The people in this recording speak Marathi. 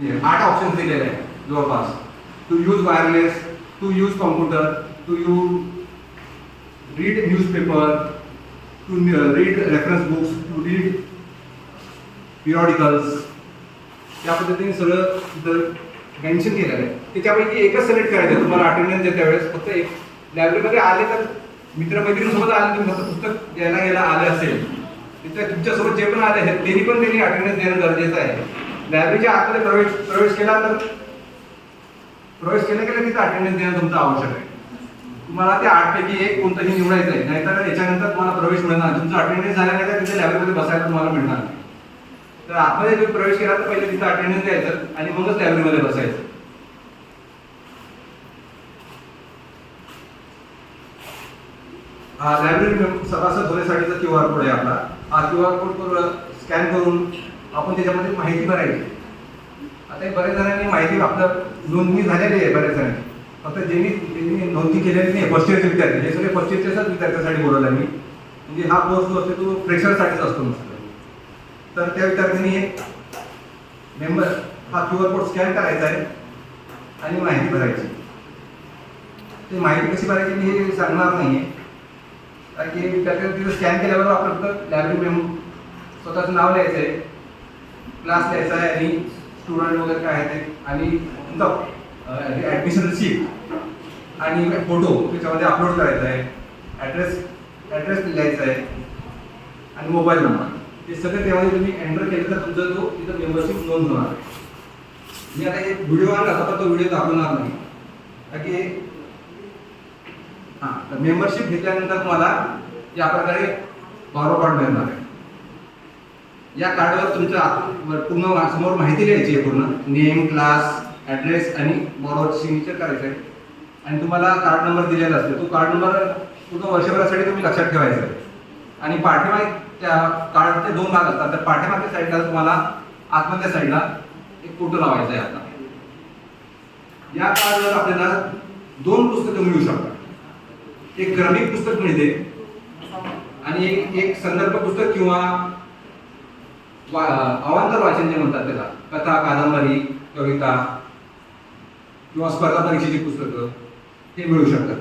8 ऑप्शन्स दिलेले आहेत जवळपास. To use wireless, to use computer, to read newspaper, to read reference books, to read periodicals. या पद्धतीने सगळं तिथं मेन्शन केलेलं आहे. त्याच्यापैकी एकच सिलेक्ट करायचं तुम्हाला अटेंडन्स देत्या वेळेस. फक्त एक लायब्ररीमध्ये आले तर मित्रमैत्रिणीसोबत आले, तुम्ही फक्त पुस्तक घ्यायला आले असेल तिथे तुमच्यासोबत जे पण आले आहेत त्यांनी अटेंडन्स देणं गरजेचं आहे. लायब्ररीच्या आतमध्ये प्रवेश केला तर तिथे अटेंडन्स देणं तुमचं आवश्यक आहे. तुम्हाला त्या 8 पैकी एक कोणतंही निवडायचं आहे, नाहीतर याच्यानंतर तुम्हाला प्रवेश मिळणार नाही. तुमचं अटेंडन्स झाला नाही तर तिथे लायब्ररीमध्ये बसायला तुम्हाला मिळणार नाही. तर आतमध्ये तुम्ही प्रवेश केला तर पहिले तिथं अटेंडन्स द्यायचं आणि मगच लायब्ररीमध्ये बसायचं. हा लायब्ररी सभासद होण्यासाठीचा QR कोड आहे आपला. हा QR कोड स्कॅन करून आपण त्याच्यामध्ये माहिती भरायची. आता बऱ्याच जणांनी माहिती आपलं नोंदणी झालेली आहे बऱ्याच जणांनी. फक्त ज्यांनी नोंदणी केलेली नाही फर्स्ट इयरचे विद्यार्थी, हे सगळे फर्स्ट इयरच्याच विद्यार्थ्यांसाठी बोलवलं मी. म्हणजे हा कोर्स जो असतो तो फ्रेशरसाठीच असतो नसतो. तर त्या विद्यार्थ्यांनी एक मेंबर हा QR कोड स्कॅन करायचा आहे आणि माहिती भरायची. ते माहिती कशी भरायची मी हे सांगणार नाही आहे, कारण की विद्यार्थ्यांनी तिथं स्कॅन केल्याबरोबर आपलं फक्त लायब्ररी स्वतःचं नाव लिहायचं आहे, क्लास लिहायचा आहे आणि स्टुडंट वगैरे काय आहे ते, आणि तुमचा ॲडमिशन रिसिप्ट आणि फोटो त्याच्यामध्ये अपलोड करायचा आहे, ॲड्रेस लिहायचा आहे आणि मोबाईल नंबर. हे सगळं त्यामध्ये तुम्ही एंटर केलं तर तुमचा तो तिथं मेंबरशिप नोंद होणार आहे. मी आता एक व्हिडिओ आणला होता, तो व्हिडिओ दाखवणार नाही, कारण की तर मेंबरशिप घेतल्यानंतर तुम्हाला या प्रकारे बॉरो कार्ड मिळणार आहे. या कार्डवर तुमच्या पूर्ण समोर माहिती लिहायची आहे, पूर्ण नेम, क्लास, ॲड्रेस आणि बॉरोवर सिग्नेचर करायचं आहे. आणि तुम्हाला कार्ड नंबर दिलेला असतो, तो कार्ड नंबर पूर्ण वर्षभरासाठी तुम्ही लक्षात ठेवायचा आहे. आणि पाठीमागे त्या कार्डचे 2 भाग असतात, तर पाठीमागच्या साईडला तुम्हाला आतमधल्या साईडला एक फोटो लावायचा आहे. आता या कार्डवर आपल्याला 2 पुस्तकं मिळू शकतात. एक क्रमिक पुस्तक मिळते आणि एक संदर्भ पुस्तक किंवा अवांतर वाचन जे म्हणतात त्याला, कथा, कादंबरी, कविता किंवा स्पर्धा परीक्षेची पुस्तकं हे मिळू शकतात.